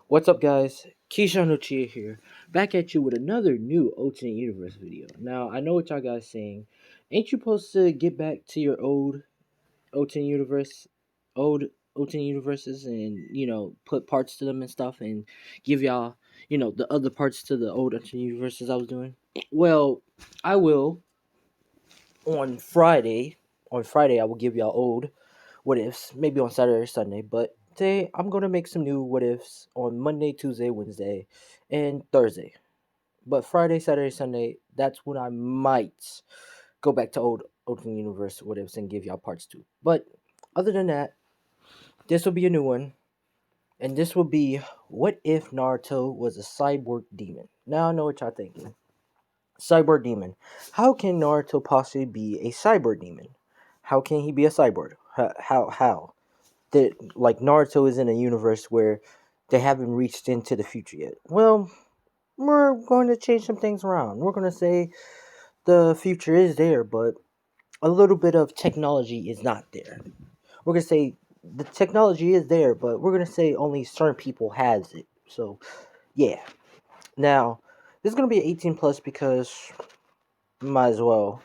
What's up, guys? Keyshawn Uchiha here, back at you with another new Ultimate Universe video. Now, I know what y'all guys saying. Ain't you supposed to get back to your old Ultimate Universe, old Ultimate Universes, and put parts to them and stuff, and give y'all, the other parts to the old Ultimate Universes I was doing? Well, I will on Friday. On Friday, I will give y'all old what ifs, maybe on Saturday or Sunday, but today I'm gonna make some new what ifs on Monday, Tuesday, Wednesday, and Thursday. But Friday, Saturday, Sunday, that's when I might go back to old Open Universe what ifs and give y'all parts two. But other than that, this will be a new one. And this will be what if Naruto was a cyborg demon? Now I know what y'all thinking. Cyborg demon. How can Naruto possibly be a cyborg demon? How can he be a cyborg? How? That like Naruto is in a universe where they haven't reached into the future yet. Well, we're going to change some things around. We're going to say the future is there, but a little bit of technology is not there. We're going to say the technology is there, but we're going to say only certain people has it. So, yeah. Now, this is going to be 18 plus because might as well.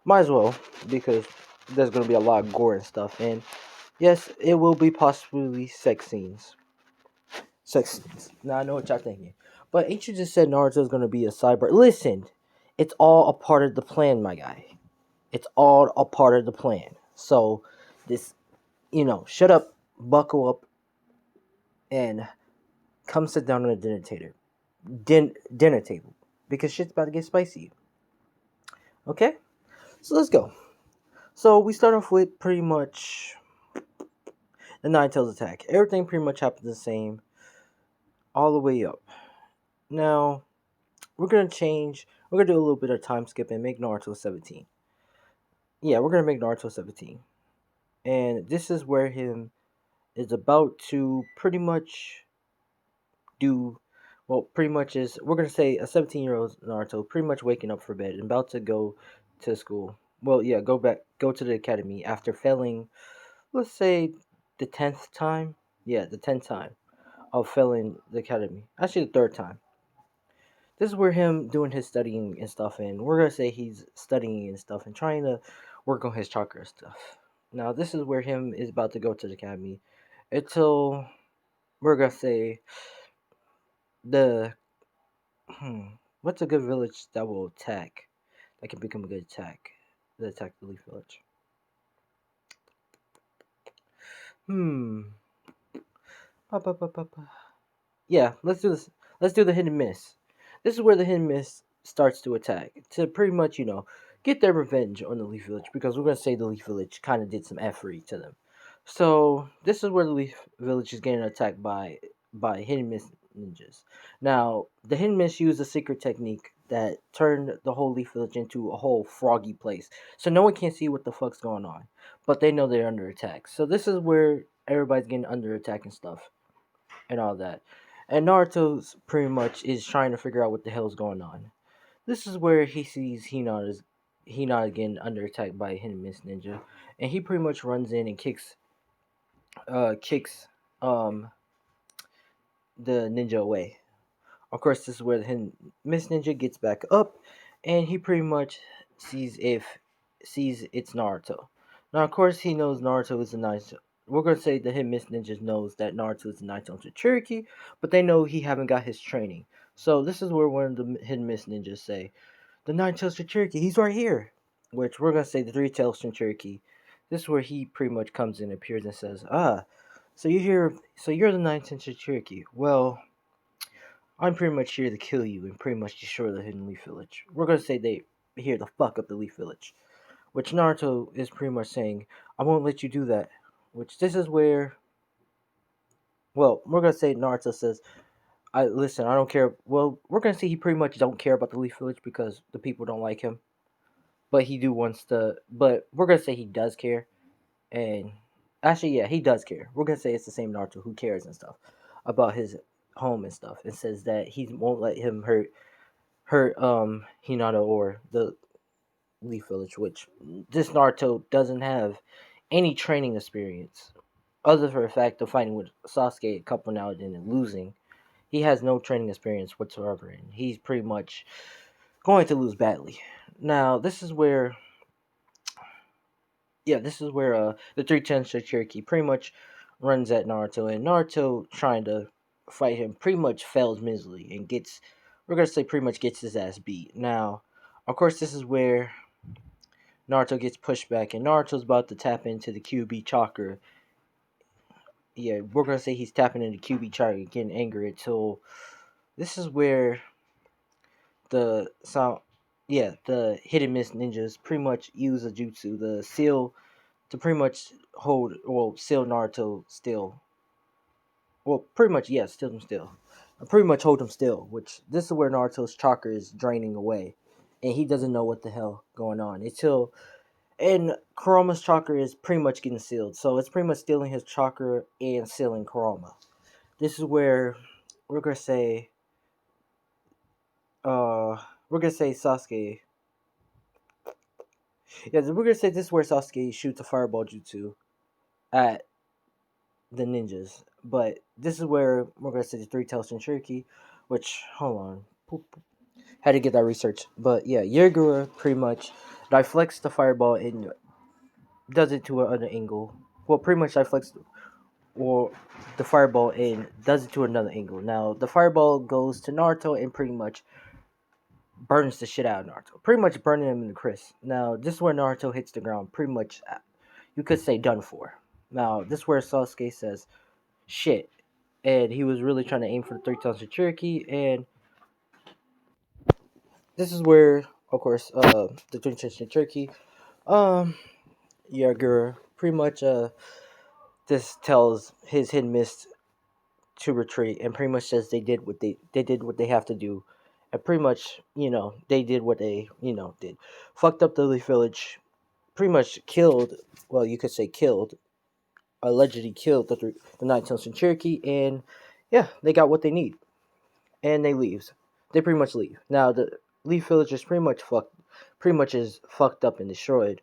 Might as well because there's going to be a lot of gore and stuff, and yes, it will be possibly sex scenes. Sex scenes. Now I know what y'all thinking. But ain't you just said Naruto's gonna be a cyber? Listen, it's all a part of the plan, my guy. It's all a part of the plan. So this, shut up, buckle up, and come sit down on the dinner table, because shit's about to get spicy. Okay, so let's go. So we start off with pretty much the Nine Tails attack. Everything pretty much happens the same all the way up. Now we're gonna change. We're gonna do a little bit of time skip and make Naruto 17. Yeah, we're gonna make Naruto 17, and this is where him is about to pretty much do. Well, pretty much is we're gonna say a 17-year-old Naruto pretty much waking up for bed and about to go to school. Well, yeah, go to the academy after failing. Let's say the 10th time. Yeah, the 10th time of failing the academy. Actually, the third time. This is where him doing his studying and stuff, and we're gonna say he's studying and stuff and trying to work on his chakra stuff. Now this is where him is about to go to the academy until we're gonna say the what's a good village that will attack, that can become a good attack, the attack the leaf village. hmm yeah, let's do this. Let's do the hidden miss. This is where the hidden miss starts to attack to pretty much, get their revenge on the Leaf Village, because we're gonna say the Leaf Village kind of did some effery to them. So this is where the Leaf Village is getting attacked by hidden miss ninjas. Now the hidden miss used a secret technique that turned the whole Leaf Village into a whole froggy place, so no one can see what the fuck's going on, but they know they're under attack. So this is where everybody's getting under attack and stuff and all that. And Naruto's pretty much is trying to figure out what the hell's going on. This is where he sees Hinata getting under attack by a hidden miss ninja, and he pretty much runs in and kicks um the ninja away. Of course, this is where the hidden miss ninja gets back up, and he pretty much sees it's Naruto. Now, of course, he knows Naruto is a nice. We're gonna say the hidden miss ninja knows that Naruto is a nice to Cherokee, but they know he haven't got his training. So this is where one of the hidden miss ninjas say, "The Nine Tails from Cherokee, he's right here." Which we're gonna say the Three Tails from Cherokee. This is where he pretty much comes in, appears, and says, "Ah, so you're here. So you're the Nine Tails from Cherokee. Well, I'm pretty much here to kill you and pretty much destroy the hidden Leaf Village." We're gonna say they here to fuck up the Leaf Village, which Naruto is pretty much saying, "I won't let you do that." Which this is where, well, we're gonna say Naruto says, "I listen. I don't care." Well, we're gonna say he pretty much don't care about the Leaf Village because the people don't like him, but he do wants to. But we're gonna say he does care, and actually, yeah, he does care. We're gonna say it's the same Naruto who cares and stuff about his home and stuff, and says that he won't let him hurt Hinata or the Leaf Village, which this Naruto doesn't have any training experience other for the fact of fighting with Sasuke a couple now and then and losing. He has no training experience whatsoever, and he's pretty much going to lose badly. Now, this is where the 310 Cherokee pretty much runs at Naruto, and Naruto trying to fight him pretty much fails miserably and gets, we're gonna say, pretty much gets his ass beat. Now, of course, this is where Naruto gets pushed back, and Naruto's about to tap into the QB chakra. Yeah, we're gonna say he's tapping into QB chakra, getting angry until this is where the sound, yeah, the hidden miss ninjas pretty much use a jutsu, the seal, to pretty much seal Naruto still. Well, pretty much, yeah, still him still. Pretty much hold him still, which this is where Naruto's chakra is draining away. And he doesn't know what the hell going on until, and Kurama's chakra is pretty much getting sealed. So it's pretty much stealing his chakra and sealing Kurama. This is where we're gonna say uh we're gonna say Sasuke. Yeah, we're gonna say this is where Sasuke shoots a fireball jutsu at the ninjas. But this is where we're gonna say the three tails in Cherokee, which hold on. Had to get that research. But yeah, Yagura pretty much deflects the fireball and does it to another angle. Well, pretty much deflects or the fireball and does it to another angle. Now the fireball goes to Naruto and pretty much burns the shit out of Naruto. Pretty much burning him in the crisp. Now this is where Naruto hits the ground. Pretty much, you could say done for. Now this is where Sasuke says, "Shit," and he was really trying to aim for the three tons of Cherokee. And this is where, of course, the three tons of Cherokee, um, Yagura pretty much this tells his hidden mist to retreat, and pretty much says they did what they have to do, and pretty much they did what they did, fucked up the Leaf Village, pretty much killed. Well, you could say killed, allegedly killed the Nine Tails and Cherokee, and yeah, they got what they need, and they leaves. They pretty much leave. Now the Leaf Village is pretty much is fucked up and destroyed,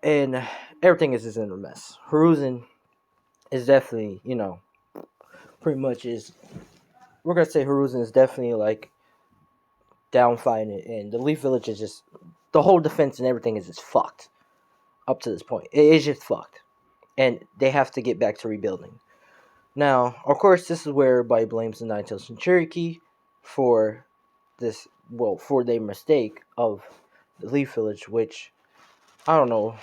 and everything is just in a mess. Hiruzen is definitely pretty much is we're gonna say Hiruzen is definitely like down fighting it, and the Leaf Village is just the whole defense and everything is just fucked up to this point. It is just fucked, and they have to get back to rebuilding. Now, of course, this is where everybody blames the Nine Tails and Cherokee for this. Well, for their mistake of the Leaf Village, which I don't know.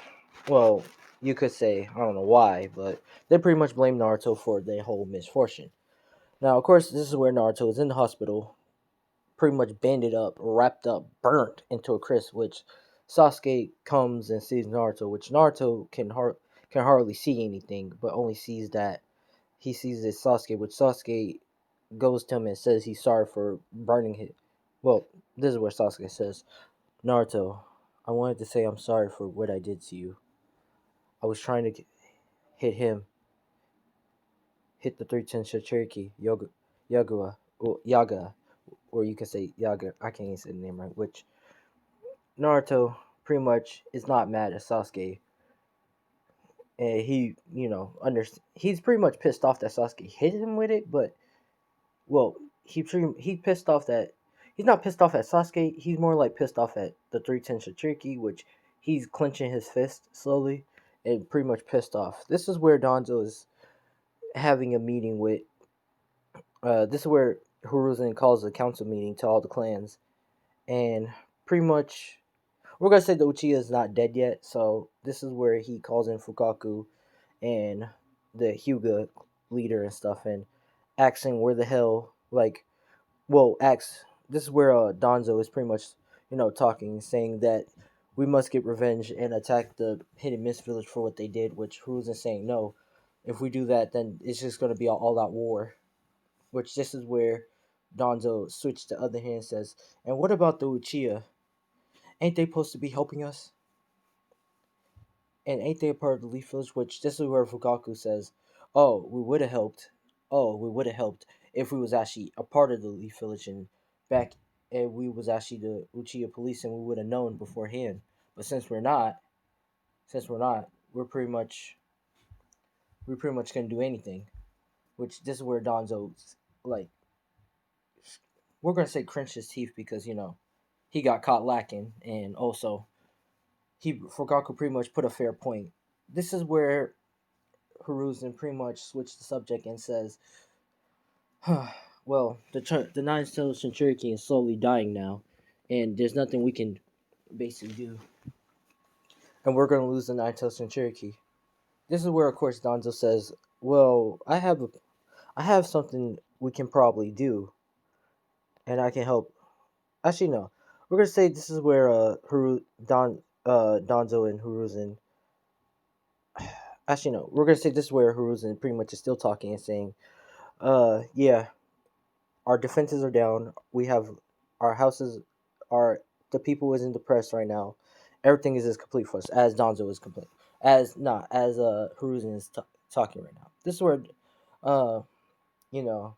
Well, you could say I don't know why, but they pretty much blame Naruto for their whole misfortune. Now, of course, this is where Naruto is in the hospital, pretty much banded up, wrapped up, burnt into a crisp. Which Sasuke comes and sees Naruto, which Naruto can hardly see anything, but only sees that he sees this Sasuke, which Sasuke goes to him and says he's sorry for burning him. Well, this is where Sasuke says, Naruto, I wanted to say I'm sorry for what I did to you. I was trying to hit him, hit the three Tensha Cherokee, Yaga, or you can say Yaga. I can't even say the name right. Which Naruto pretty much is not mad at Sasuke, and he, he's pretty much pissed off that Sasuke hit him with it. But well, he pissed off that he's not pissed off at Sasuke. He's more like pissed off at the three Tensha Cherokee, which he's clenching his fist slowly and pretty much pissed off. This is where Danzo is having a meeting with. This is where Hiruzen calls a council meeting to all the clans, and pretty much we're gonna say the Uchiha is not dead yet. So this is where he calls in Fukaku and the Hyuga leader and stuff, and asking where the hell asks. This is where Danzo is pretty much talking, saying that we must get revenge and attack the Hidden Mist Village for what they did. Which Hiruzen saying no. If we do that, then it's just gonna be an all-out war. Which this is where Danzo switched the other hand and says, and what about the Uchiha? Ain't they supposed to be helping us? And ain't they a part of the Leaf Village? Which this is where Fukaku says, oh, we would have helped. Oh, we would have helped if we was actually a part of the Leaf Village and back and we was actually the Uchiha police and we would have known beforehand. But since we're not, we're pretty much gonna do anything. Which this is where Danzo like we're gonna say cringe his teeth because he got caught lacking, and also he Fugaku pretty much put a fair point. This is where Hiruzen pretty much switched the subject and says, "Well, the nine-tailed Shinchuriki is slowly dying now, and there's nothing we can basically do, and we're gonna lose the nine-tailed Shinchuriki." This is where, of course, Danzo says, "Well, I have something we can probably do, and I can help." Actually, no. We're gonna say this is where Danzo and Hiruzen. Actually, no. We're gonna say this is where Hiruzen pretty much is still talking and saying, yeah, our defenses are down. We have our houses are the people isn't depressed right now. Everything is just complete for us, as Danzo is complete, as not as Hiruzen is talking right now. This is where, uh, you know,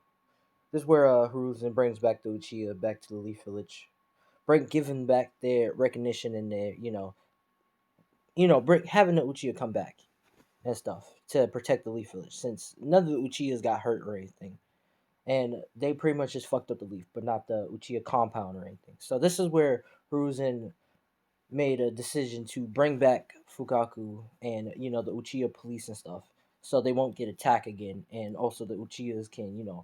this is where Hiruzen brings back the Uchiha back to the Leaf Village, giving back their recognition and their having the Uchiha come back and stuff to protect the Leaf Village, since none of the Uchihas got hurt or anything, and they pretty much just fucked up the Leaf, but not the Uchiha compound or anything. So this is where Hiruzen made a decision to bring back Fugaku and the Uchiha police and stuff, so they won't get attacked again, and also the Uchihas can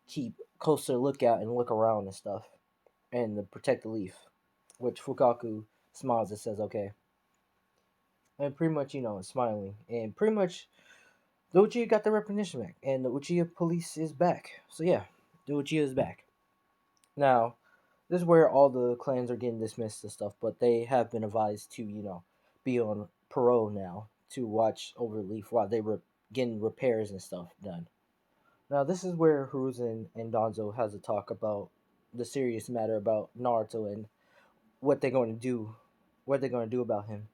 keep closer lookout and look around and stuff, and protect the Leaf, which Fugaku smiles and says okay, and pretty much is smiling, and pretty much the Uchiha got the recognition back, and the Uchiha police is back. So yeah, the Uchiha is back. Now, this is where all the clans are getting dismissed and stuff, but they have been advised to, be on parole now to watch over Leaf while they were getting repairs and stuff done. Now, this is where Hiruzen and Danzo has a talk about the serious matter about Naruto and what they're going to do, what they're going to do about him,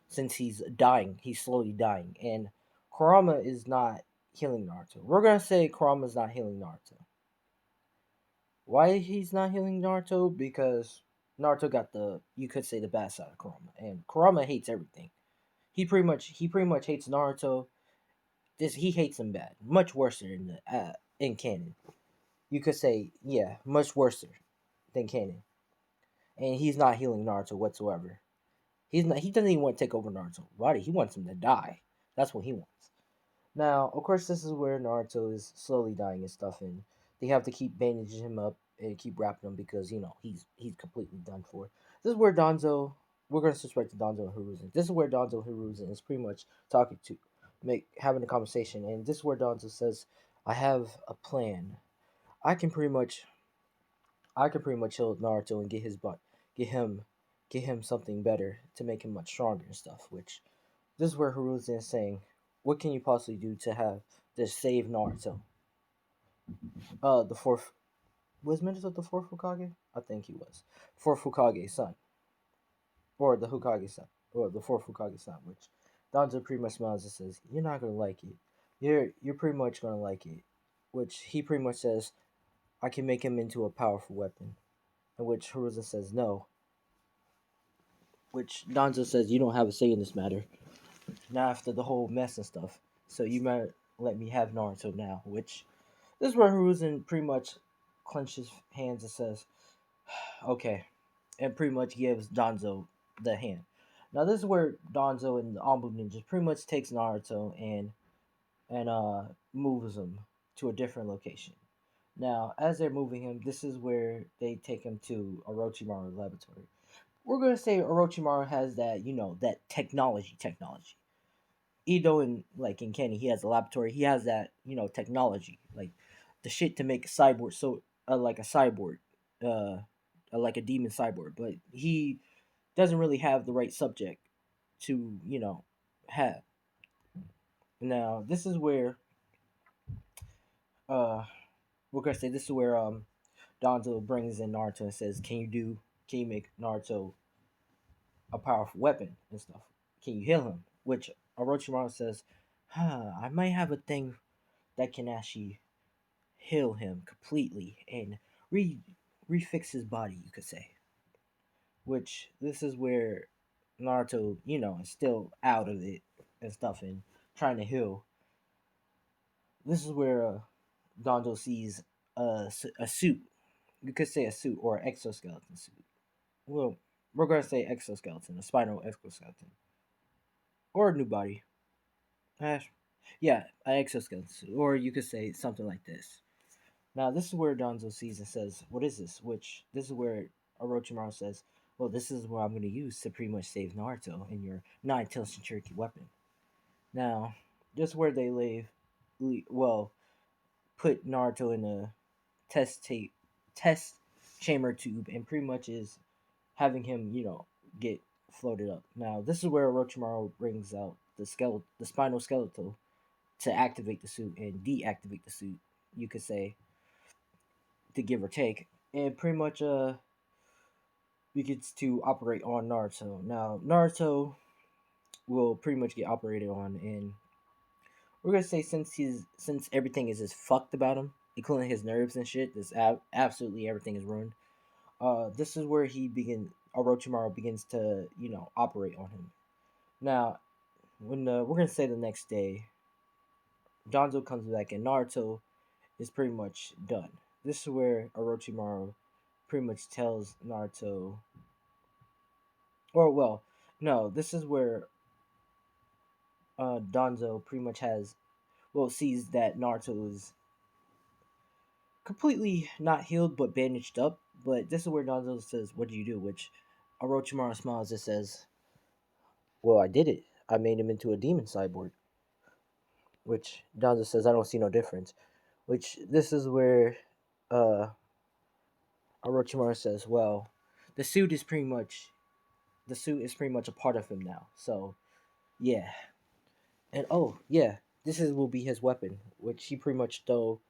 since he's dying. He's slowly dying, and Kurama is not healing Naruto. We're gonna say Kurama's not healing Naruto. Why he's not healing Naruto? Because Naruto got you could say the bad side of Kurama, and Kurama hates everything. He pretty much hates Naruto. He hates him bad, much worse than in canon. You could say, yeah, much worse than canon, and he's not healing Naruto whatsoever. He's not. He doesn't even want to take over Naruto's body. He wants him to die. That's what he wants. Now, of course, this is where Naruto is slowly dying and stuff, and they have to keep bandaging him up and keep wrapping him because he's completely done for. This is where Danzo. We're gonna switch back to Danzo and Hiruzen. This is where Danzo and Hiruzen is pretty much talking to, having a conversation, and this is where Danzo says, "I have a plan. I can pretty much, I can pretty much heal Naruto and get his butt, get him, get him something better to make him much stronger and stuff." Which this is where Hiruzen is saying, "What can you possibly do to save Naruto?" The fourth was Minato the fourth Hokage? I think he was fourth Hokage's son, or the Hokage's son, or the fourth Hokage's son. Which Danzo pretty much smiles and says, "You're not gonna like it. You're pretty much gonna like it." Which he pretty much says, "I can make him into a powerful weapon." In which Hiruzen says no. Which Danzo says, "You don't have a say in this matter. Not after the whole mess and stuff. So you might let me have Naruto now." Which this is where Hiruzen pretty much clenches hands and says, "Okay," and pretty much gives Danzo the hand. Now this is where Danzo and the Ombu Ninjas pretty much takes Naruto and moves him to a different location. Now, as they're moving him, this is where they take him to Orochimaru's laboratory. We're gonna say Orochimaru has that, that technology. Ido in Kenny, he has a laboratory. He has that technology, like the shit to make a cyborg, so like a cyborg, uh, like a demon cyborg. But he doesn't really have the right subject to have. Now this is where uh we're gonna say this is where Danzo brings in Naruto and says, can you make Naruto a powerful weapon and stuff? Can you heal him?" Which Orochimaru says, I might have a thing that can actually heal him completely and re refix his body, you could say. Which this is where Naruto, is still out of it and stuff and trying to heal. This is where Danzo sees a suit. You could say a suit or an exoskeleton suit. Well, we're gonna say exoskeleton, a spinal exoskeleton, or a new body. Uh, yeah, an exoskeleton suit, or you could say something like this. Now, this is where Danzo sees and says, "What is this?" Which this is where Orochimaru says, "Well, this is what I'm going to use to pretty much save Naruto in your non-intelligent Cherokee weapon." Now, this is where they well, put Naruto in a test chamber tube, and pretty much is having him, get floated up. Now, this is where Orochimaru brings out the spinal skeletal to activate the suit and deactivate the suit. You could say to give or take, and pretty much begins to operate on Naruto. Now, Naruto will pretty much get operated on, and we're gonna say since everything is just fucked about him, including his nerves and shit, this absolutely everything is ruined. This is where Orochimaru begins to operate on him. Now, when we're gonna say the next day, Danzo comes back and Naruto is pretty much done. This is where Orochimaru pretty much tells Naruto, or well, no, this is where Danzo pretty much sees that Naruto is completely not healed but bandaged up. But this is where Danzo says, "What do you do?" Which Orochimaru smiles and says, "Well, I did it. I made him into a demon cyborg." Which Danzo says, "I don't see no difference." Which this is where uh, Orochimaru says, "Well, the suit is pretty much a part of him now. So yeah, and oh yeah, will be his weapon, which he pretty much though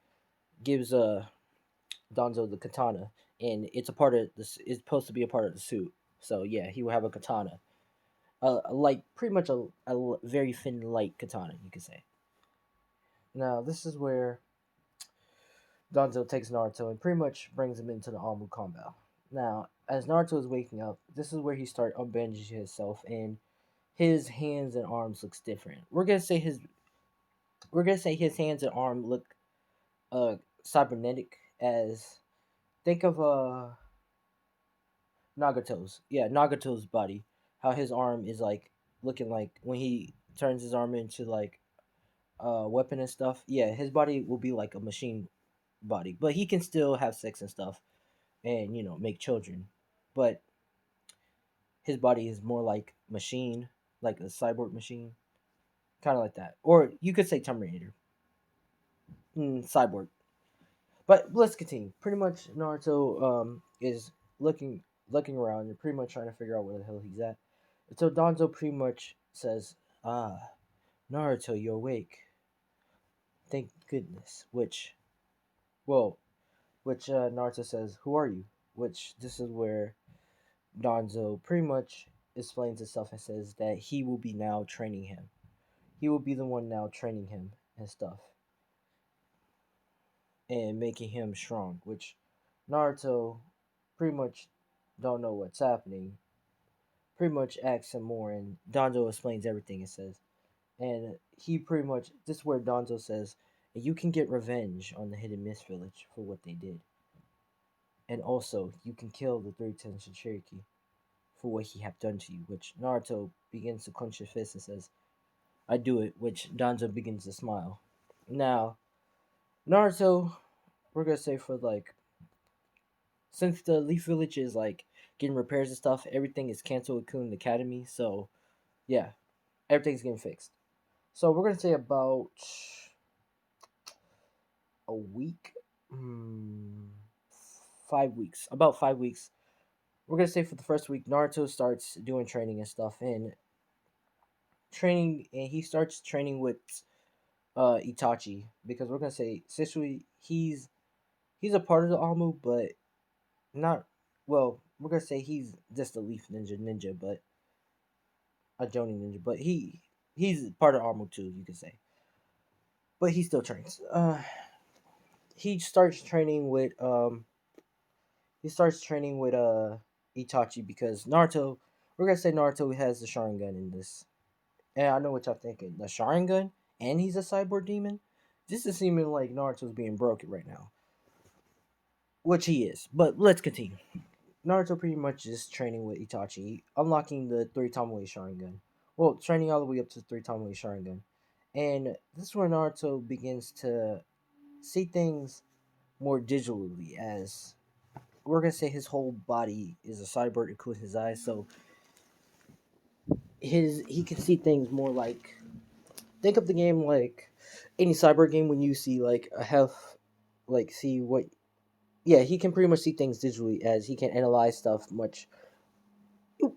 gives Danzo the katana, and it's a part of this. It's supposed to be a part of the suit. So yeah, he will have a katana, a light, pretty much a very thin light katana, you could say. Now this is where Danzo takes Naruto and pretty much brings him into the armored combat. Now, as Naruto is waking up, this is where he starts unbandaging himself, and his hands and arms looks different. We're gonna say his hands and arm look cybernetic, as think of Nagato's. Yeah, Nagato's body. How his arm is like looking like when he turns his arm into like a weapon and stuff. Yeah, his body will be like a machine body, but he can still have sex and stuff and make children. But his body is more like machine, like a cyborg machine, kind of like that. Or you could say Terminator, cyborg. But let's continue. Pretty much, Naruto is looking around and pretty much trying to figure out where the hell he's at. And so Danzo pretty much says, "Ah, Naruto, you're awake. Thank goodness." Well, which Naruto says, "Who are you?" Which this is where Danzo pretty much explains himself and says that he will be now training him. He will be the one now training him and stuff and making him strong. Which Naruto pretty much don't know what's happening. Pretty much asks him more, and Danzo explains everything. It says, and he pretty much this is where Danzo says, "You can get revenge on the Hidden Mist Village for what they did, and also you can kill the Three Tension Cherokee for what he have done to you." Which Naruto begins to clench his fist and says, "I do it." Which Danzo begins to smile. Now, Naruto, we're gonna say for like since the Leaf Village is like getting repairs and stuff, everything is canceled at Kun Academy. So yeah, everything's getting fixed. So we're gonna say about a week, 5 weeks, about 5 weeks. We're gonna say for the first week, Naruto starts doing training and stuff, and he starts training with Itachi, because we're gonna say essentially he's a part of the Amu, but not well. We're gonna say he's just a Leaf ninja, but a Jonin ninja, but he's part of Amu too, you could say. But he still trains. He starts training with Itachi, because Naruto. We're gonna say Naruto has the Sharingan in this, and I know what y'all thinking. The Sharingan, and he's a cyborg demon. This is seeming like Naruto's being broken right now. which he is. But let's continue. Naruto pretty much is training with Itachi, unlocking the three Tomoe Sharingan. Well, training all the way up to three Tomoe Sharingan. And this is where Naruto begins to see things more digitally, as we're gonna say his whole body is a cyborg, including his eyes. So he can see things more like, think of the game like any cyber game when you see like a health, like see what, yeah, he can pretty much see things digitally, as he can analyze stuff much.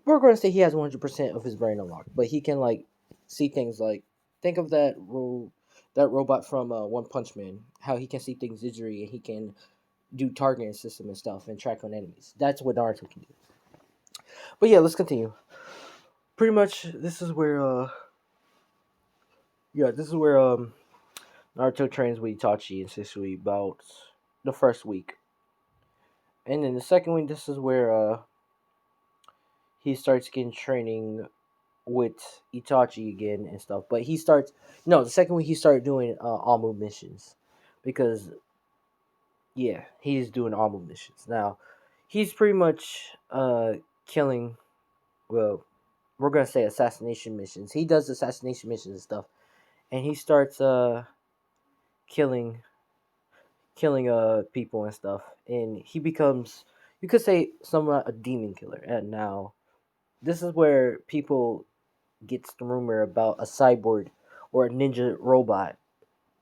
We're going to say he has 100% of his brain unlocked, but he can like see things like, think of that robot from One Punch Man, how he can see things digitally and he can do targeting system and stuff and track on enemies. That's what Naruto can do. But yeah, let's continue. Pretty much this is where Naruto trains with Itachi and Sasuke about the first week. And then the second week, this is where he starts getting training with Itachi again and stuff. But he starts, no, the second week he started doing all move missions, because yeah, he's doing all move missions now. He's pretty much killing. Well, we're gonna say assassination missions. He does assassination missions and stuff, and he starts killing people and stuff, and he becomes, you could say, somewhat a demon killer. And now this is where people gets the rumor about a cyborg or a ninja robot.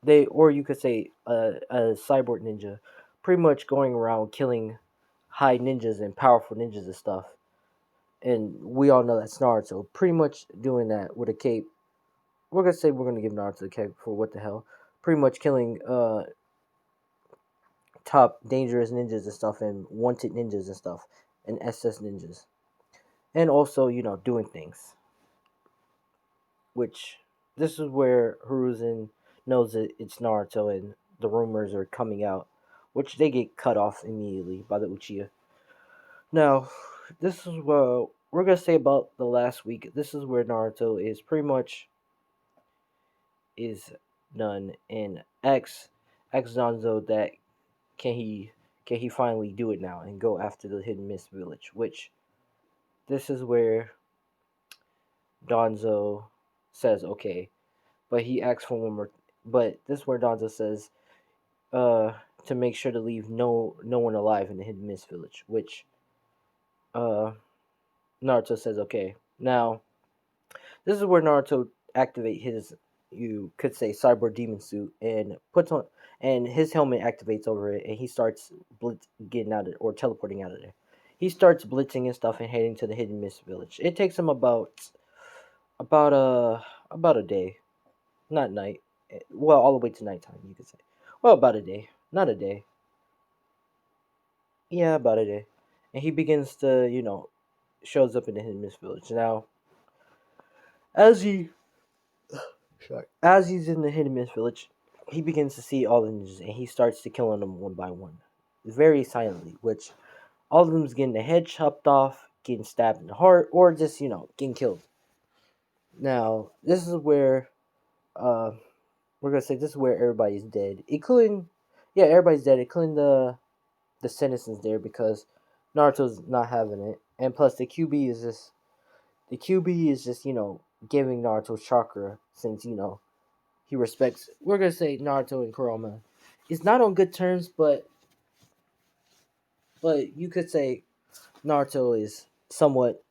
They, or you could say a cyborg ninja, pretty much going around killing high ninjas and powerful ninjas and stuff. And we all know that's Naruto, pretty much doing that with a cape. We're gonna say we're gonna give Naruto the cape for what the hell, pretty much killing top dangerous ninjas and stuff, and wanted ninjas and stuff, and SS ninjas, and also doing things. Which this is where Hiruzen knows that it's Naruto, and the rumors are coming out, which they get cut off immediately by the Uchiha. Now, this is what we're gonna say about the last week. This is where Naruto is pretty much is done, and X Danzo that can he finally do it now and go after the Hidden Mist Village, which this is where Danzo says okay, but he asks for one more. But this is where Danzo says, to make sure to leave no one alive in the Hidden Mist Village, which uh, Naruto says okay. Now, this is where Naruto activate his, you could say, cyber demon suit, and puts on, and his helmet activates over it, and he starts getting out of, or teleporting out of there. He starts blitzing and stuff and heading to the Hidden Mist Village. It takes him about about a day, not night. Well, all the way to nighttime, you could say. Well, about a day, not a day. Yeah, about a day. And he begins to, shows up in the Hidden Mist Village. Now, as he, sorry, as he's in the Hidden Mist Village, he begins to see all the ninjas, and he starts to killing them one by one, very silently. Which all of them's getting the head chopped off, getting stabbed in the heart, or just getting killed. Now, this is where uh, we're gonna say this is where everybody's dead, including, yeah, everybody's dead, including the citizens there, because Naruto's not having it, and plus the QB is just giving Naruto chakra, since he respects. We're gonna say Naruto and Kurama is not on good terms, but you could say Naruto is somewhat,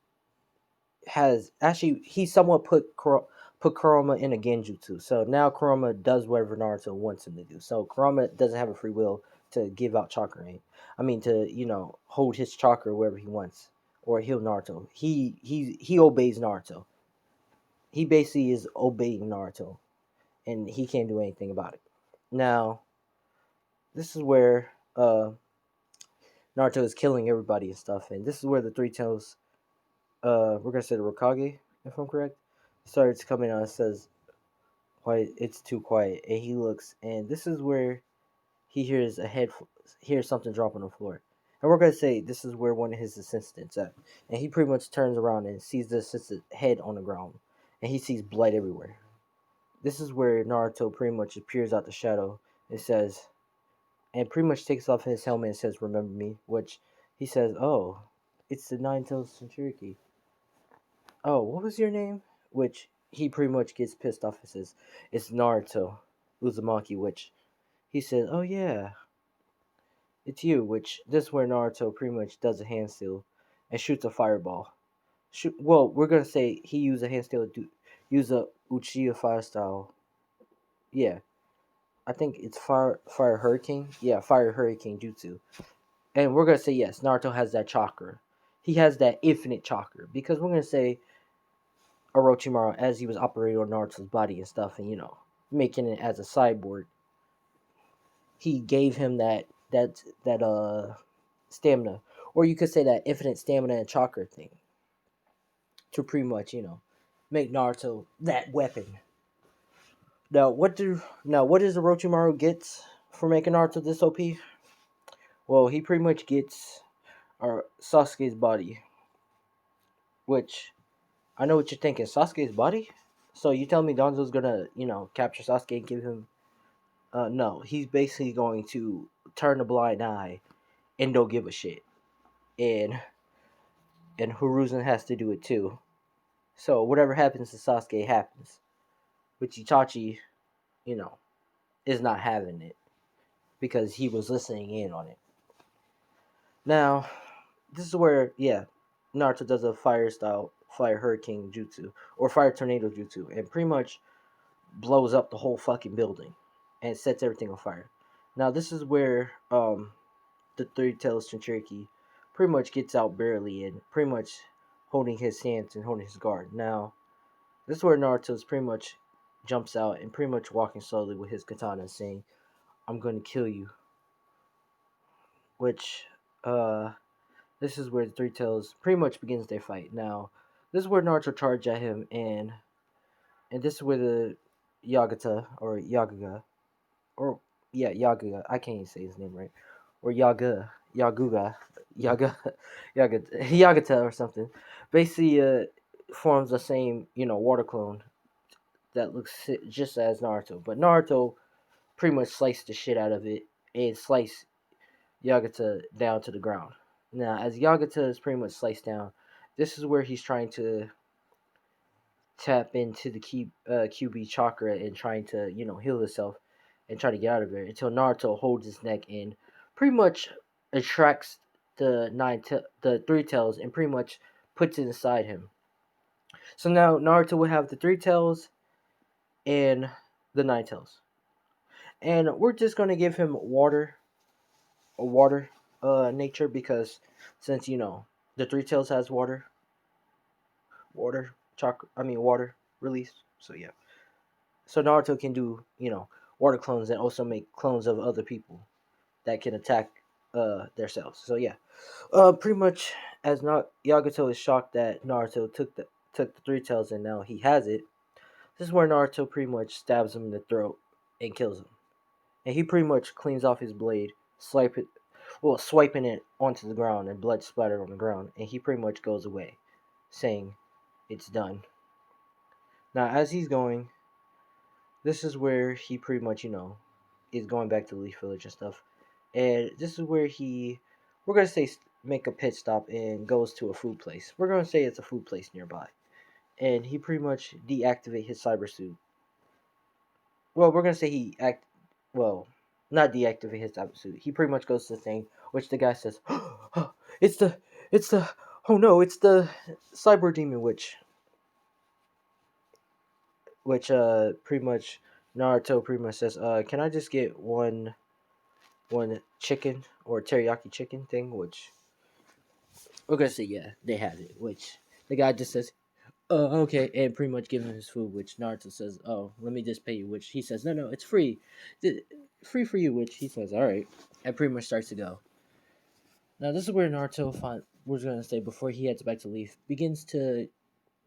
has actually, he somewhat put Kurama in a genjutsu. So now Kurama does whatever Naruto wants him to do. So Kurama doesn't have a free will to give out chakra. Right? I mean, to hold his chakra wherever he wants, or heal Naruto. He obeys Naruto. He basically is obeying Naruto, and he can't do anything about it. Now, this is where Naruto is killing everybody and stuff, and this is where the Three Tails, we're gonna say the Rokage, if I'm correct, starts coming on and says, "Why it's too quiet?" And he looks, and this is where he hears something drop on the floor, and we're gonna say this is where one of his assistants at, and he pretty much turns around and sees the assistant's head on the ground, and he sees blood everywhere. This is where Naruto pretty much appears out the shadow and says, and pretty much takes off his helmet and says, "Remember me?" Which he says, "Oh, it's the Nine-Tailed Centurion. Oh, what was your name?" Which he pretty much gets pissed off and says, "It's Naruto Uzumaki." Which he says, "Oh yeah, it's you." Which this is where Naruto pretty much does a hand seal and shoots a fireball. Well, we're gonna say he used a hand seal to use a Uchiha fire style. Yeah, I think it's fire hurricane. Yeah, fire hurricane jutsu. And we're gonna say yes, Naruto has that chakra. He has that infinite chakra because we're gonna say Orochimaru, as he was operating on Naruto's body and stuff, and making it as a cyborg, he gave him that stamina, or you could say that infinite stamina and chakra thing, to pretty much make Naruto that weapon. What does Orochimaru get for making Naruto this OP? Well, he pretty much gets Sasuke's body, which I know what you're thinking. Sasuke's body? So you tell me Danzo's gonna, capture Sasuke and give him? No, he's basically going to turn a blind eye and don't give a shit, and Hiruzen has to do it too. So whatever happens to Sasuke happens, but Itachi, you know, is not having it because he was listening in on it. Now, this is where Naruto does a fire hurricane jutsu or fire tornado jutsu, and pretty much blows up the whole fucking building and sets everything on fire. Now this is where the three tails Jinchuriki pretty much gets out barely and pretty much holding his stance and holding his guard. Now this is where Naruto's pretty much jumps out and pretty much walking slowly with his katana saying, "I'm gonna kill you." Which this is where the three tails pretty much begins their fight. Now this is where Naruto charges at him, and this is where the Yagata or Yagaga or Yaguga. I can't even say his name right. Or Yaga, Yagata or something. Basically, forms the same water clone that looks just as Naruto, but Naruto pretty much sliced the shit out of it and sliced Yagata down to the ground. Now, as Yagata is pretty much sliced down, this is where he's trying to tap into the QB chakra and trying to heal himself and try to get out of there until Naruto holds his neck and pretty much attracts the three tails and pretty much puts it inside him. So now Naruto will have the three tails and the nine tails, and we're just gonna give him water nature because since the three tails has water release. So yeah. So Naruto can do, water clones and also make clones of other people that can attack themselves. So yeah. Pretty much as not Yagato is shocked that Naruto took the three tails and now he has it. This is where Naruto pretty much stabs him in the throat and kills him. And he pretty much cleans off his blade, swiping it onto the ground and blood splattered on the ground, and he pretty much goes away, saying it's done. Now as he's going, this is where he pretty much, is going back to Leaf Village and stuff. And this is where we're going to say, make a pit stop and goes to a food place. We're going to say it's a food place nearby. And he pretty much deactivate his cyber suit. Well, we're going to say not deactivate his cyber suit. He pretty much goes to the thing, which the guy says, it's the, oh no, it's the cyber demon, which pretty much Naruto pretty much says, can I just get one chicken or teriyaki chicken thing, which we're gonna say yeah, they have it. Which the guy just says, "Oh, okay," and pretty much give him his food. Which Naruto says, "Oh, let me just pay you." Which he says, "No, it's free, free for you." Which he says, "All right," and pretty much starts to go. Now this is where Naruto we're gonna say before he heads back to Leaf begins to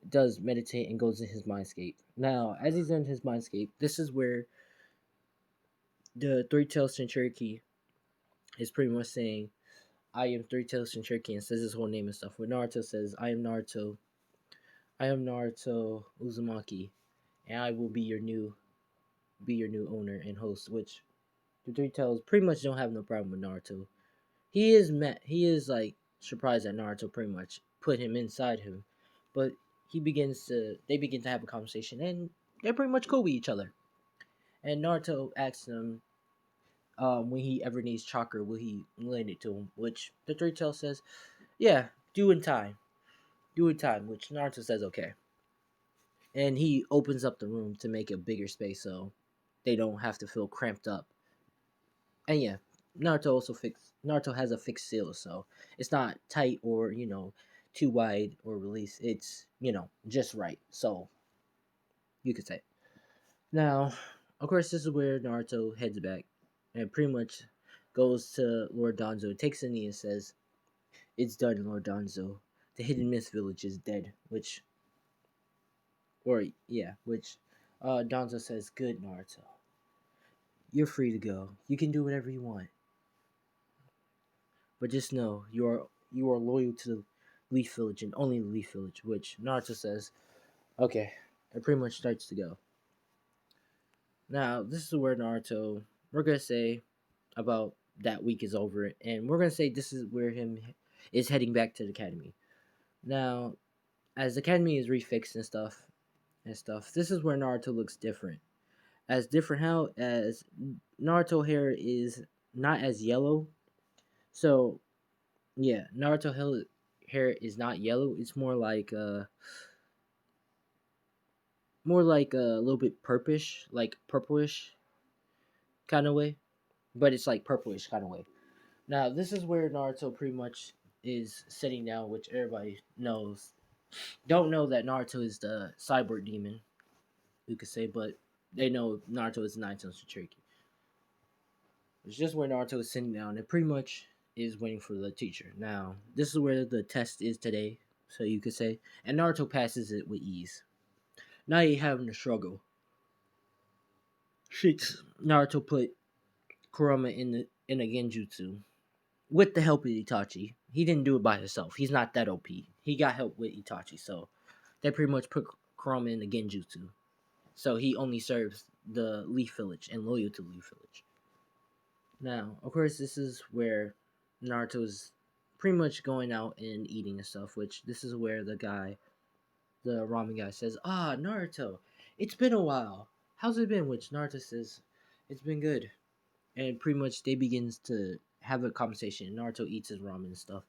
does meditate and goes in his mindscape. Now as he's in his mindscape, this is where the three tailed Shinchuriki is pretty much saying, "I am Three Tails Shinchuriki," and says his whole name and stuff. Where Naruto says, I am Naruto Uzumaki, and I will be your new owner and host." Which The three tails pretty much don't have no problem with Naruto. He is like surprised that Naruto pretty much put him inside him, but they begin to have a conversation and they're pretty much cool with each other. And Naruto asks him when he ever needs chakra, will he lend it to him? Which the three tail says, yeah, do in time. Do in time, which Naruto says okay. And he opens up the room to make a bigger space so they don't have to feel cramped up. And yeah, Naruto has a fixed seal, so it's not tight or too wide or release. It's just right. So you could say. Now, of course, this is where Naruto heads back and pretty much goes to Lord Danzo, takes a knee and says, "It's done, Lord Danzo. The Hidden Mist Village is dead." Which Danzo says, "Good, Naruto. You're free to go. You can do whatever you want. But just know you are loyal to the Leaf Village and only the Leaf Village." Which Naruto says, "Okay." It pretty much starts to go. Now, this is where Naruto, we're gonna say about that week is over, and we're gonna say this is where him is heading back to the academy. Now, as the academy is refixed and stuff, this is where Naruto looks different. As different how as Naruto hair is not as yellow. So yeah, hair is not yellow. It's more like a little bit purplish, like purplish kind of way, but it's like purplish kind of way. Now this is where Naruto pretty much is sitting down, which everybody knows. Don't know that Naruto is the cyborg demon, you could say, but they know Naruto is the Nine-Tailed Cherokee. It's just where Naruto is sitting down and pretty much is waiting for the teacher. Now, this is where the test is today, so you could say, and Naruto passes it with ease. Now you're having a struggle. Shit. Naruto put Kurama in a genjutsu with the help of Itachi. He didn't do it by himself. He's not that OP. He got help with Itachi, so they pretty much put Kurama in the genjutsu. So he only serves the Leaf Village and loyal to Leaf Village. Now, of course, this is where Naruto's pretty much going out and eating and stuff, which this is where the ramen guy says, "Ah, Naruto, it's been a while. How's it been?" Which Naruto says, "It's been good." And pretty much they begins to have a conversation. Naruto eats his ramen and stuff.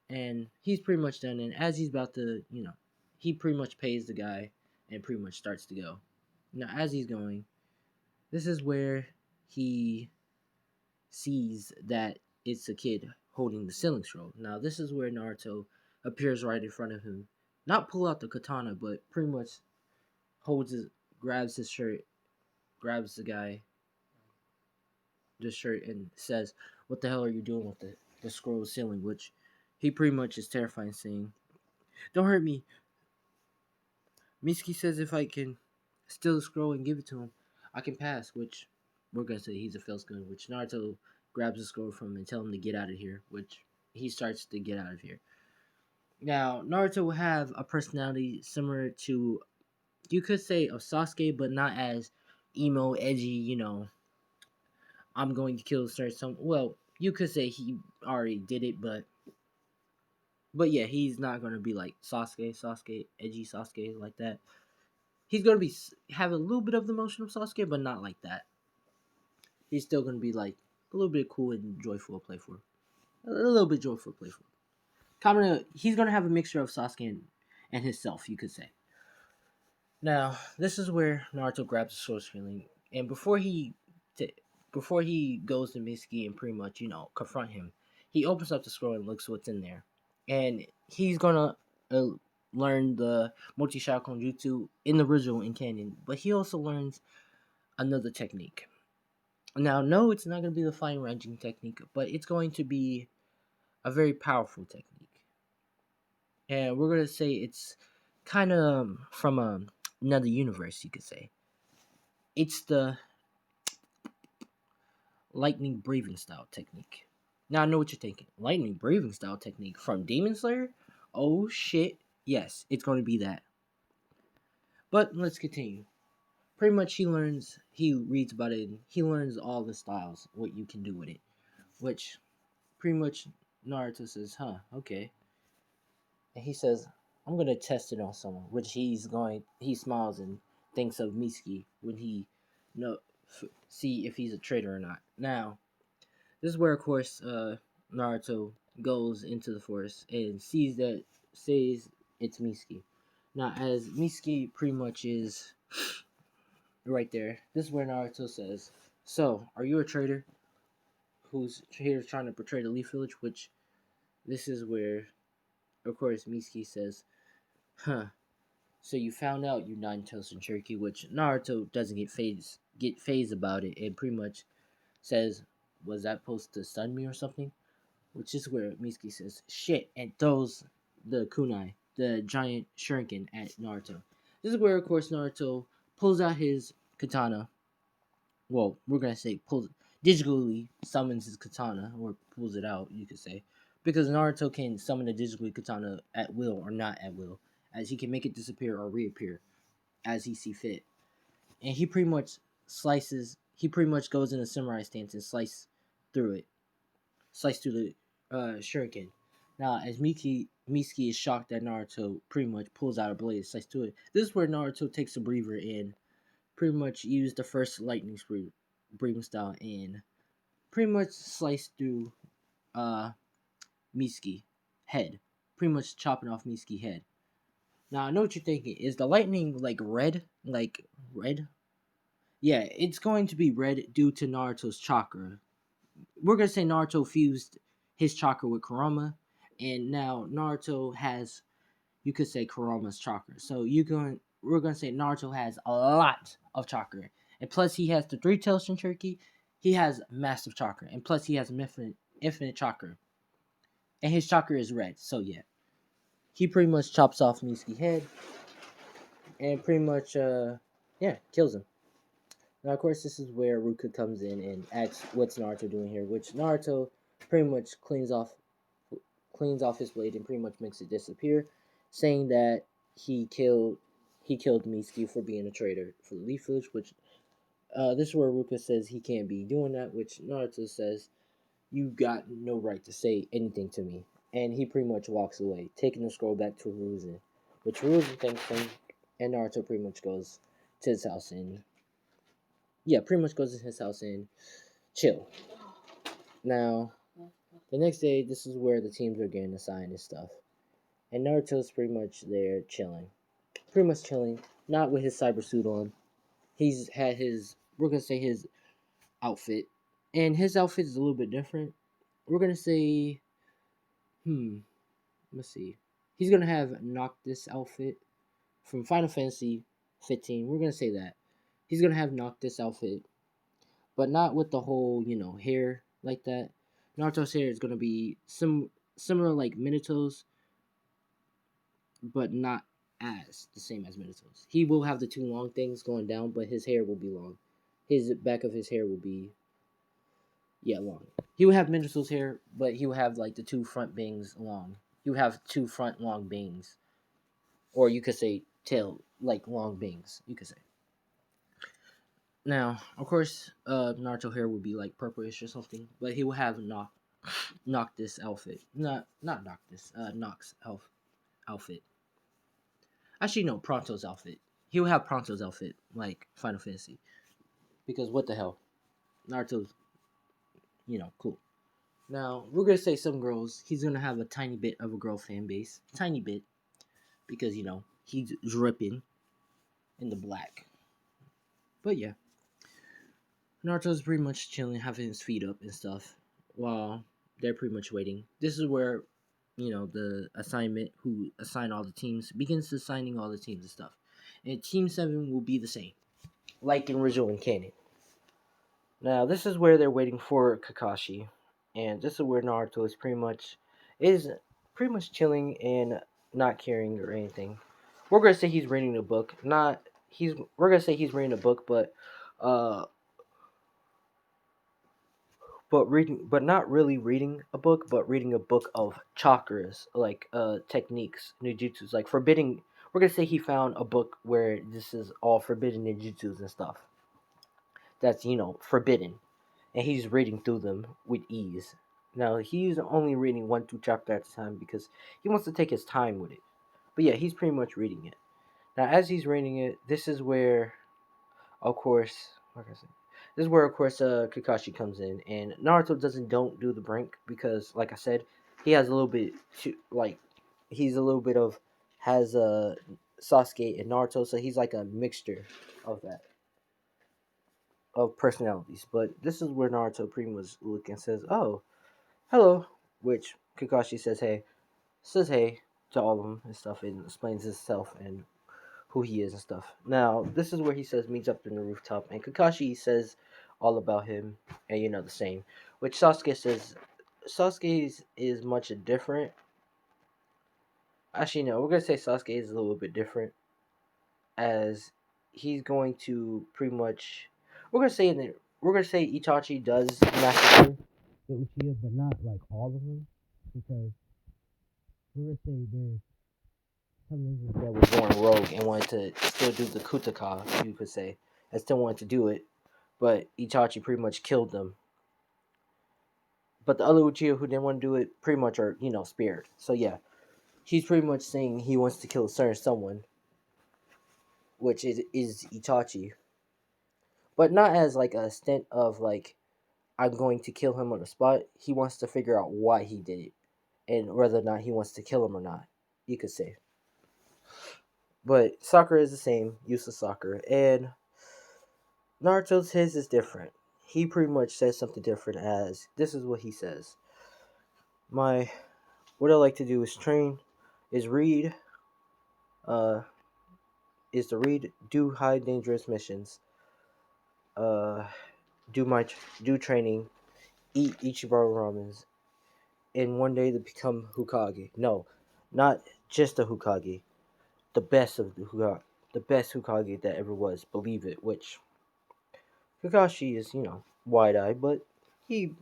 And he's pretty much done. And as he's about to, he pretty much pays the guy and pretty much starts to go. Now, as he's going, this is where he sees that it's a kid holding the ceiling scroll. Now, this is where Naruto appears right in front of him. Not pull out the katana, but pretty much grabs his shirt, grabs the shirt, and says, "What the hell are you doing with the scroll ceiling?" Which he pretty much is terrifying, saying, "Don't hurt me." Mitsuki says if I can steal the scroll and give it to him, I can pass, which we're gonna say he's a fail gun, which Naruto grabs the scroll from him and tell him to get out of here, which he starts to get out of here. Now, Naruto will have a personality similar to, you could say, of Sasuke, but not as emo, edgy, I'm going to kill some. Well, you could say he already did it, but yeah, he's not gonna be like Sasuke, edgy Sasuke like that. He's gonna be have a little bit of the motion of Sasuke, but not like that. He's still gonna be like a little bit cool and joyful, playful, a little bit joyful, playful. He's gonna have a mixture of Sasuke and himself, you could say. Now, this is where Naruto grabs the sword feeling, and before he goes to Mitsuki and pretty much confront him, he opens up the scroll and looks what's in there, and he's gonna uh, learn the multi Shaolin Jutsu in the original in canon, but he also learns another technique. Now, no, it's not gonna be the fine ranging technique, but it's going to be a very powerful technique, and we're gonna say it's kind of from another universe, you could say. It's the lightning breathing style technique. Now I know what you're thinking. Lightning breathing style technique from Demon Slayer? Oh shit. Yes, it's going to be that. But let's continue. Pretty much he reads about it, and he learns all the styles, what you can do with it. Which pretty much Naruto says, huh, okay. And he says, I'm gonna test it on someone, which he smiles and thinks of Mitsuki when he no see if he's a traitor or not. Now, this is where of course Naruto goes into the forest and sees it's Mitsuki. Now as Mitsuki pretty much is right there, this is where Naruto says, so, are you a traitor who's here trying to portray the Leaf Village? Which this is where of course Mitsuki says, huh, so you found out you nine-tailed Cherokee, which Naruto doesn't get phased about it, and pretty much says, "Was that supposed to stun me or something?" Which is where Mitsuki says, "Shit," and throws the kunai, the giant shuriken, at Naruto. This is where, of course, Naruto pulls out his katana. Well, we're gonna say pulls digitally summons his katana or pulls it out, you could say, because Naruto can summon a digital katana at will or not at will, as he can make it disappear or reappear as he see fit. And he pretty much slices. He pretty much goes in a samurai stance and slice through the shuriken. Now, as Miki is shocked that Naruto pretty much pulls out a blade, slice through it. This is where Naruto takes a breather and pretty much use the first lightning breathing style and pretty much slice through uh Mitsuki head, pretty much chopping off Mitsuki head. Now I know what you're thinking. Is the lightning like red? Like red? Yeah, it's going to be red due to Naruto's chakra. We're gonna say Naruto fused his chakra with Kurama, and now Naruto has, you could say, Kurama's chakra. So we're gonna say Naruto has a lot of chakra, and plus he has the three-tailed Shinchuriki. He has massive chakra, and plus he has infinite chakra, and his chakra is red. So yeah, he pretty much chops off Mitsuki's head, and pretty much yeah, kills him. Now, of course, this is where Ruka comes in and asks, "What's Naruto doing here?" Which Naruto pretty much cleans off his blade and pretty much makes it disappear, saying that he killed he killed Mitsuki for being a traitor for the Leaf Village. Which this is where Ruka says he can't be doing that. Which Naruto says, "You got no right to say anything to me," and he pretty much walks away, taking the scroll back to Hiruzen. Which Hiruzen thanks him, and Naruto pretty much goes to his house and yeah, pretty much goes to his house and chill. Now, the next day, this is where the teams are getting assigned and stuff. And Naruto's pretty much there chilling. Pretty much chilling, not with his cyber suit on. He's had we're gonna say his outfit. And his outfit is a little bit different. We're gonna say, let's see. He's gonna have Noctis outfit from Final Fantasy 15. We're gonna say that. He's gonna have Noctis outfit, but not with the whole, hair like that. Naruto's hair is gonna be similar like Minato's, but not as the same as Minato's. He will have the two long things going down, but his hair will be long. His back of his hair will be long. He will have Minato's hair, but he will have like the two front bangs long. He will have two front long bangs, or you could say tail like long bangs. You could say. Now, of course, Naruto hair would be like purplish or something, but he will have Noctis outfit. Not Noctis. Nox outfit. Actually, no, Pronto's outfit. He will have Pronto's outfit like Final Fantasy, because what the hell, Naruto's cool. Now we're gonna say some girls. He's gonna have a tiny bit of a girl fan base, tiny bit, because he's dripping in the black. But yeah, Naruto's pretty much chilling, having his feet up and stuff, while they're pretty much waiting. This is where, the assignment, who assign all the teams, begins assigning all the teams and stuff. And Team 7 will be the same, like in original and canon. Now, this is where they're waiting for Kakashi. And this is where Naruto is pretty much chilling and not caring or anything. We're gonna say he's reading a book. We're gonna say he's reading a book, uh but not really reading a book, but reading a book of chakras, like techniques, nujutsus, like forbidding. we're gonna say he found a book where this is all forbidden ninjutsus and stuff. That's forbidden, and he's reading through them with ease. Now he's only reading 1-2 chapter at a time because he wants to take his time with it. But yeah, he's pretty much reading it. Now as he's reading it, this is where, of course, like I said, this is where of course Kakashi comes in, and Naruto don't do the brink because, like I said, he has a little bit he's a little bit of has Sasuke and Naruto, so he's like a mixture of that of personalities. But this is where Naruto pretty much look and says, "Oh, hello," which Kakashi says hey to all of them and stuff, and explains himself and who he is and stuff. Now, this is where he says meets up in the rooftop, and Kakashi says all about him, and the same. Which Sasuke says, is much different. Actually, no, we're gonna say Sasuke is a little bit different, as he's going to pretty much. We're gonna say Itachi does massacre the Uchiha, but not like all of them, because we're gonna say there's some ninjas that was going rogue and wanted to still do the Kutaka, you could say. I still wanted to do it, but Itachi pretty much killed them. But the other Uchiha who didn't want to do it pretty much are, spared. So yeah, he's pretty much saying he wants to kill a certain someone, which is Itachi. But not as like a stint of like, I'm going to kill him on the spot. He wants to figure out why he did it, and whether or not he wants to kill him or not, you could say. But Sakura is the same, useless Sakura. And Naruto's his is different. He pretty much says something different, as this is what he says. My what I like to do is train, is read, uh is to read, do high dangerous missions, uh do training, eat Ichiban ramens, and one day to become Hokage. No, not just a Hokage, the best of the best Hokage that ever was. Believe it. Which Kakashi is, wide-eyed, but he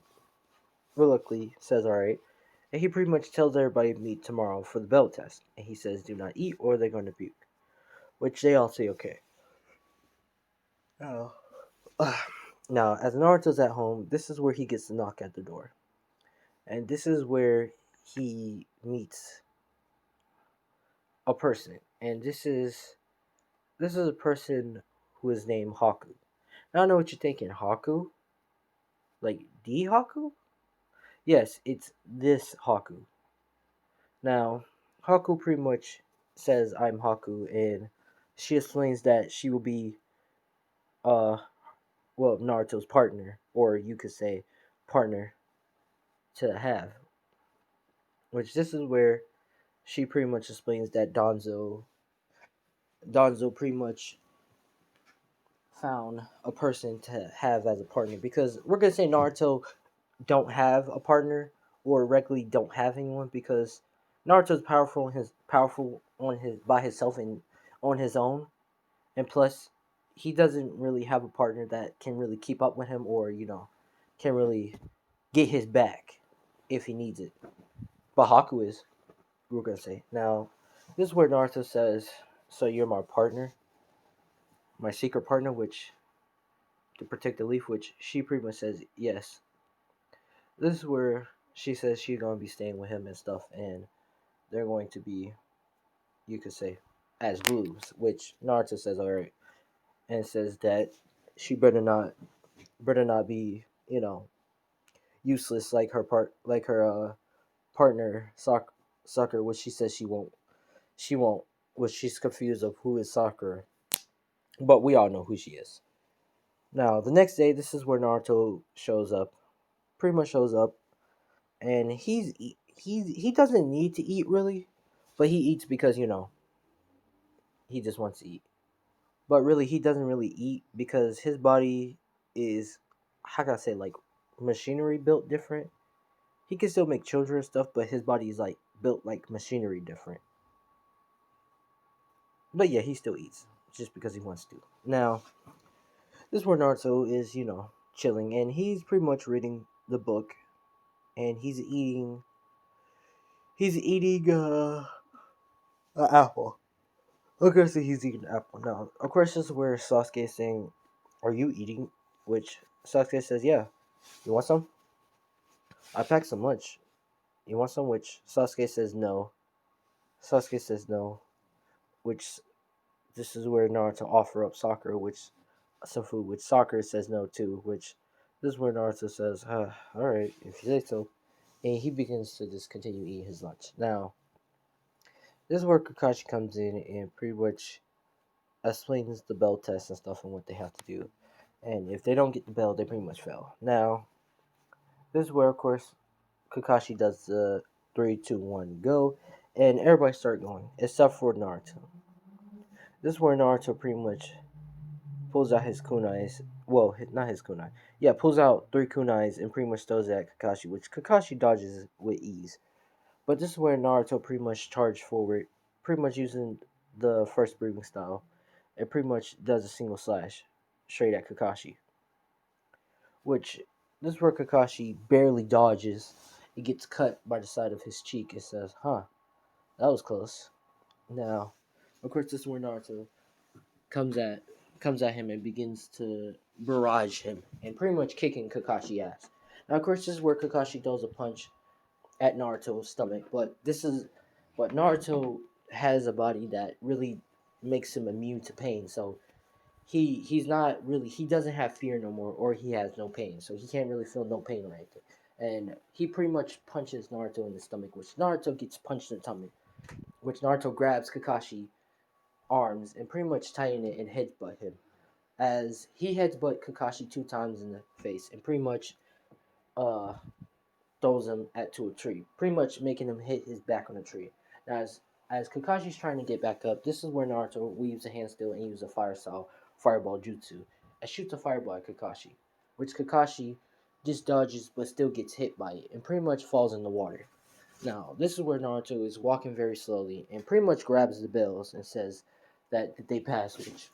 reluctantly says, "All right." And he pretty much tells everybody to meet tomorrow for the bell test. And he says, "Do not eat, or they're going to puke." Which they all say, "Okay." Oh. Now, as Naruto's at home, this is where he gets the knock at the door, and this is where he meets a person, and this is a person who is named Haku. Now I know what you're thinking, Haku, like the Haku? Yes, it's this Haku. Now, Haku pretty much says, "I'm Haku," and she explains that she will be, uh, Naruto's partner, or you could say, partner to have. Which this is where she pretty much explains that Danzo pretty much found a person to have as a partner, because we're gonna say Naruto don't have a partner, or regularly don't have anyone, because Naruto's powerful on his by himself and on his own, and plus he doesn't really have a partner that can really keep up with him, or can really get his back if he needs it. But Haku is, we're gonna say. Now, this is where Naruto says, "So you're my partner, my secret partner," which to protect the leaf, which she pretty much says yes. This is where she says she's gonna be staying with him and stuff, and they're going to be, you could say, as blues, which Naruto says alright, and says that she better not be, useless like her partner Sakura, which she says she won't, which she's confused of who is Sakura, but we all know who she is. Now the next day, this is where Naruto pretty much shows up, and he doesn't need to eat really, but he eats because he just wants to eat. But really, he doesn't really eat because his body is, how can I say, like machinery built different. He can still make children and stuff, but his body is like built like machinery different. But yeah, he still eats just because he wants to. Now, this is where Naruto is, chilling, and he's pretty much reading the book, and he's eating an apple. Okay, so he's eating an apple. Now, of course, this is where Sasuke is saying, "Are you eating?" Which Sasuke says, "Yeah. You want some? I packed some lunch. You want some?" Which Sasuke says, "No." Sasuke says, "No." Which this is where Naruto offer up soccer, which some food, which soccer says no to. Which this is where Naruto says, "All right, if you say so." And he begins to just continue eating his lunch. Now, this is where Kakashi comes in and pretty much explains the bell test and stuff and what they have to do. And if they don't get the bell, they pretty much fail. Now, this is where, of course, Kakashi does the 3, 2, 1, go, and everybody start going except for Naruto. This is where Naruto pretty much pulls out his kunais. Well, not his kunai. Yeah, pulls out 3 kunais and pretty much throws it at Kakashi, which Kakashi dodges with ease. But this is where Naruto pretty much charged forward, pretty much using the first breathing style. It pretty much does a single slash straight at Kakashi, which this is where Kakashi barely dodges. It gets cut by the side of his cheek. It says, "Huh, that was close." Now, of course, this is where Naruto comes at comes at him and begins to barrage him and pretty much kicking Kakashi ass. Now, of course, this is where Kakashi throws a punch at Naruto's stomach, but Naruto has a body that really makes him immune to pain. So he's not really, he doesn't have fear no more, or he has no pain, so he can't really feel no pain or anything. And he pretty much punches Naruto in the stomach, which Naruto gets punched in the stomach, which Naruto grabs Kakashi arms and pretty much tighten it and headbutt him. As he headbutt Kakashi 2 times in the face and pretty much uh throws him to a tree, pretty much making him hit his back on a tree. Now, as Kakashi's trying to get back up, this is where Naruto weaves a handstill and uses a fire style fireball jutsu and shoots a fireball at Kakashi, which Kakashi just dodges but still gets hit by it and pretty much falls in the water. Now, this is where Naruto is walking very slowly and pretty much grabs the bells and says that they pass, which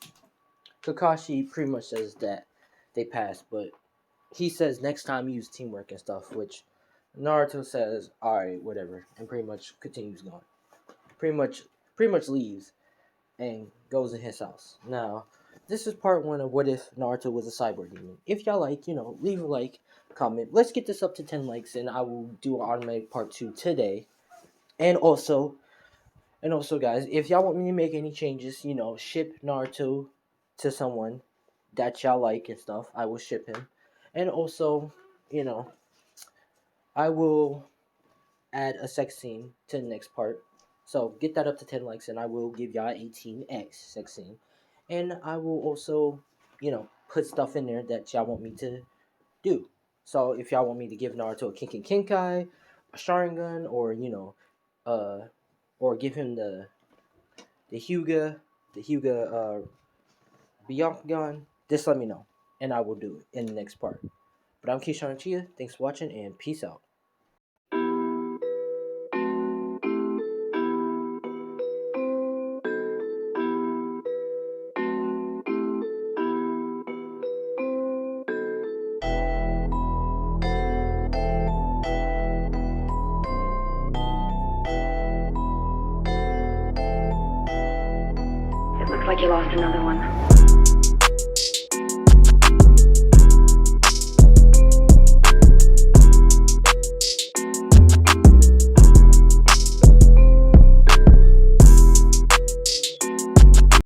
Kakashi pretty much says that they pass, but he says next time use teamwork and stuff, which Naruto says, "Alright, whatever," and pretty much continues going. Pretty much leaves and goes in his house. Now, this is part 1 of what if Naruto was a cyborg demon. If y'all like, leave a like, comment. Let's get this up to 10 likes, and I will do an automatic part 2 today. And also, guys, if y'all want me to make any changes, ship Naruto to someone that y'all like and stuff, I will ship him. And also, you know, I will add a sex scene to the next part. So get that up to 10 likes, and I will give y'all 18x sex scene. And I will also, put stuff in there that y'all want me to do. So if y'all want me to give Naruto a Kinkin Kinkai, a Sharingan, uh, or give him the Hyuga Byakugan, just let me know, and I will do it in the next part. But I'm Keyshawn Uchiha. Thanks for watching, and peace out. It looks like you lost another one.